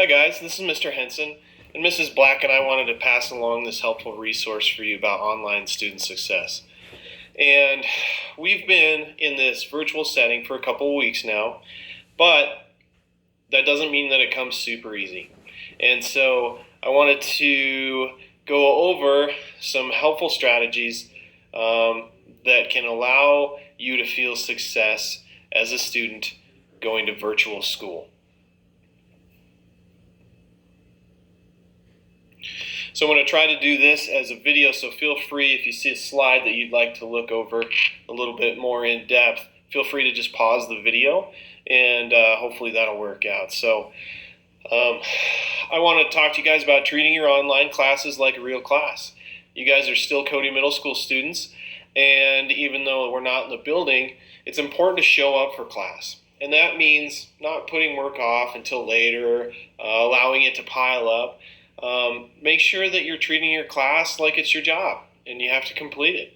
Hi guys, this is Mr. Henson, and Mrs. Black and I wanted to pass along this helpful resource for you about online student success. And we've been in this virtual setting for a couple of weeks now, but that doesn't mean that it comes super easy. And so I wanted to go over some helpful strategies that can allow you to feel success as a student going to virtual school. So I'm going to try to do this as a video, so feel free, if you see a slide that you'd like to look over a little bit more in depth, feel free to just pause the video, and hopefully that'll work out. So I want to talk to you guys about treating your online classes like a real class. You guys are still Cody Middle School students, and even though we're not in the building, it's important to show up for class. And that means not putting work off until later, allowing it to pile up. Make sure that you're treating your class like it's your job and you have to complete it.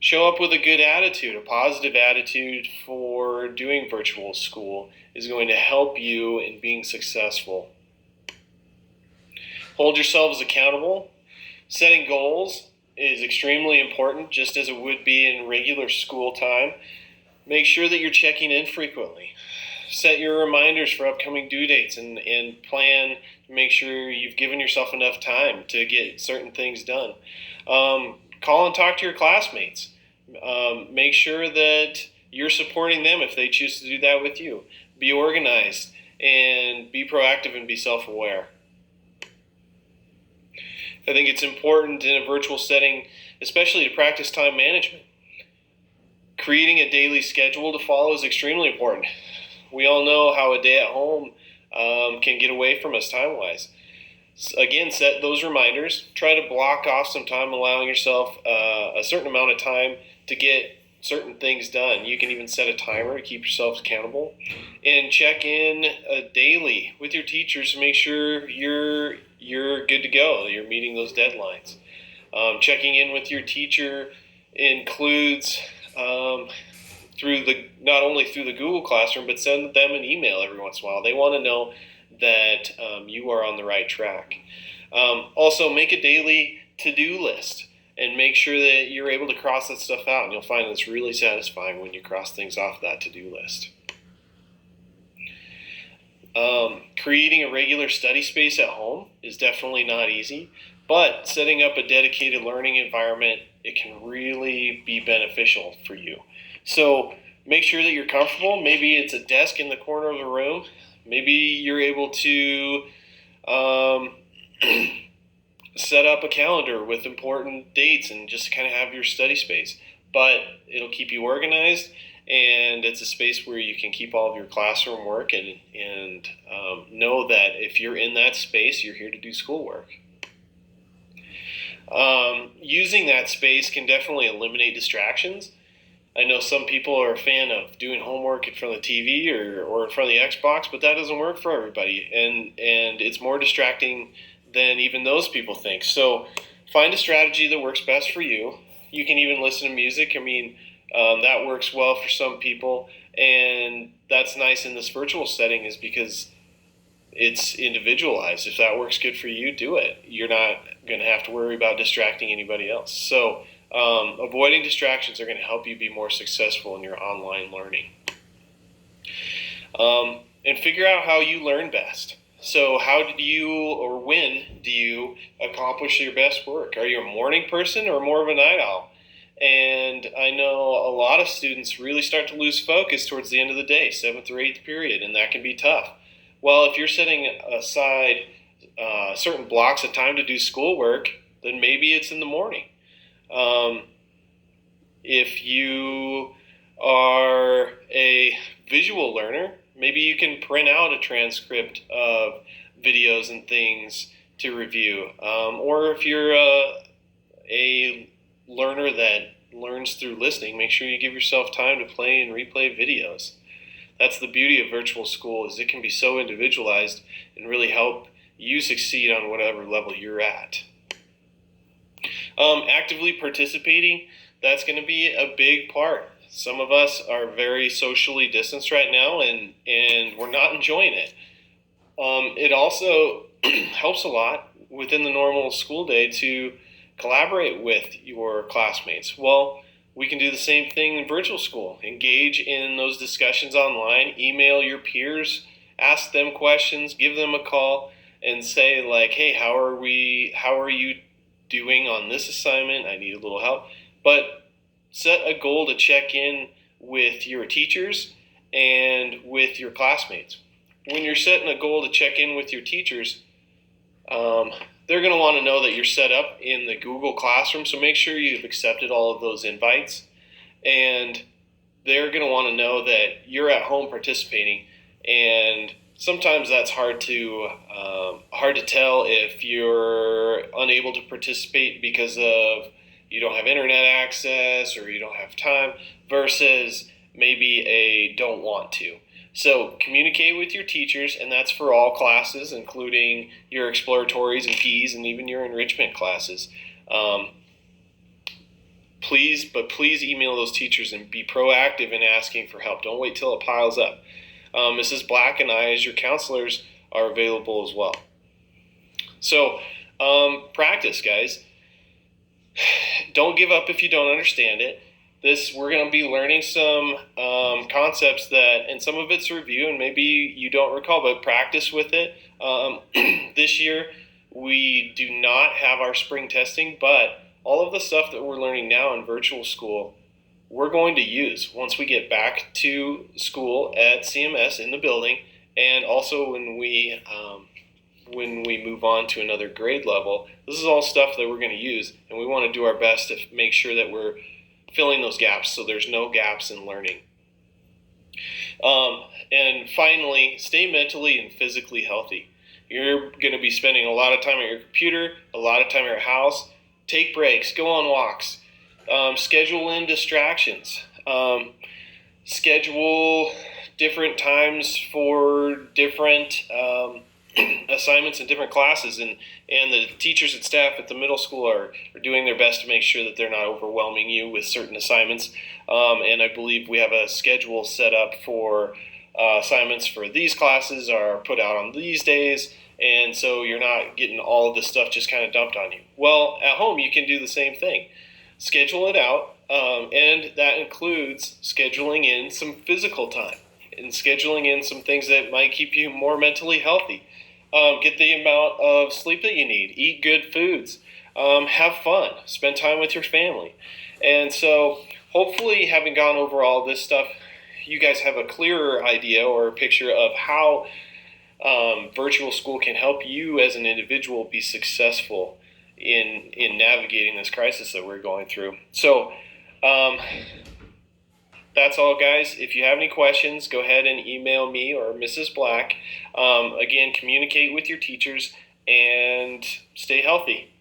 Show up with a good attitude, a positive attitude for doing virtual school is going to help you in being successful. Hold yourselves accountable. Setting goals is extremely important, just as it would be in regular school time. Make sure that you're checking in frequently. Set your reminders for upcoming due dates and plan to make sure you've given yourself enough time to get certain things done. Call and talk to your classmates. Make sure that you're supporting them if they choose to do that with you. Be organized and be proactive and be self-aware. I think it's important in a virtual setting, especially to practice time management. Creating a daily schedule to follow is extremely important. We all know how a day at home can get away from us time-wise. Again, set those reminders. Try to block off some time, allowing yourself a certain amount of time to get certain things done. You can even set a timer to keep yourself accountable. And check in daily with your teachers to make sure you're good to go. You're meeting those deadlines. Checking in with your teacher includes not only through the Google Classroom, but send them an email every once in a while. They want to know that you are on the right track. Also, make a daily to-do list and make sure that you're able to cross that stuff out. And you'll find it's really satisfying when you cross things off that to-do list. Creating a regular study space at home is definitely not easy, but setting up a dedicated learning environment, it can really be beneficial for you. So make sure that you're comfortable. Maybe it's a desk in the corner of the room. Maybe you're able to set up a calendar with important dates and just kind of have your study space. But it'll keep you organized, and it's a space where you can keep all of your classroom work and know that if you're in that space, you're here to do schoolwork. Using that space can definitely eliminate distractions. I know some people are a fan of doing homework in front of the TV or in front of the Xbox, but that doesn't work for everybody, and it's more distracting than even those people think. So find a strategy that works best for you. You can even listen to music. I mean, that works well for some people, and that's nice in this virtual setting is because it's individualized. If that works good for you, do it. You're not going to have to worry about distracting anybody else. So avoiding distractions are going to help you be more successful in your online learning. And figure out how you learn best. So how did you, or when do you accomplish your best work? Are you a morning person or more of a night owl? And I know a lot of students really start to lose focus towards the end of the day, 7th or 8th period, and that can be tough. Well, if you're setting aside certain blocks of time to do schoolwork, then maybe it's in the morning. If you are a visual learner, maybe you can print out a transcript of videos and things to review. Or if you're a learner that learns through listening, make sure you give yourself time to play and replay videos. That's the beauty of virtual school, is it can be so individualized and really help you succeed on whatever level you're at. Actively participating, that's going to be a big part. Some of us are very socially distanced right now, and we're not enjoying it. It also helps a lot within the normal school day to collaborate with your classmates. Well, we can do the same thing in virtual school. Engage in those discussions online, email your peers, ask them questions, give them a call, and say like, "Hey, how are you doing on this assignment? I need a little help." But set a goal to check in with your teachers and with your classmates. When you're setting a goal to check in with your teachers, they're going to want to know that you're set up in the Google Classroom. So make sure you've accepted all of those invites. And they're going to want to know that you're at home participating. And sometimes that's hard to tell if you're unable to participate because of you don't have internet access or you don't have time versus maybe a don't want to. So communicate with your teachers, and that's for all classes, including your exploratories and Ps and even your enrichment classes. Please email those teachers and be proactive in asking for help. Don't wait till it piles up. Mrs. Black and I, as your counselors, are available as well. So practice, guys. Don't give up if you don't understand it. We're going to be learning some concepts that, and some of it's review, and maybe you don't recall, but practice with it. This year, we do not have our spring testing, but all of the stuff that we're learning now in virtual school, we're going to use once we get back to school at CMS in the building, and also when we move on to another grade level. This is all stuff that we're going to use, and we want to do our best to make sure that we're filling those gaps so there's no gaps in learning. And finally, stay mentally and physically healthy. You're going to be spending a lot of time at your computer, a lot of time at your house. Take breaks, go on walks, schedule in distractions, schedule different times for different assignments in different classes, and the teachers and staff at the middle school are doing their best to make sure that they're not overwhelming you with certain assignments. And I believe we have a schedule set up for assignments for these classes are put out on these days, and so you're not getting all of this stuff just kind of dumped on you. Well, at home you can do the same thing. Schedule it out, and that includes scheduling in some physical time and scheduling in some things that might keep you more mentally healthy. Get the amount of sleep that you need. Eat good foods. Have fun. Spend time with your family. And so hopefully, having gone over all this stuff, you guys have a clearer idea or a picture of how virtual school can help you as an individual be successful in navigating this crisis that we're going through. So that's all, guys. If you have any questions, go ahead and email me or Mrs. Black. Again, communicate with your teachers and stay healthy.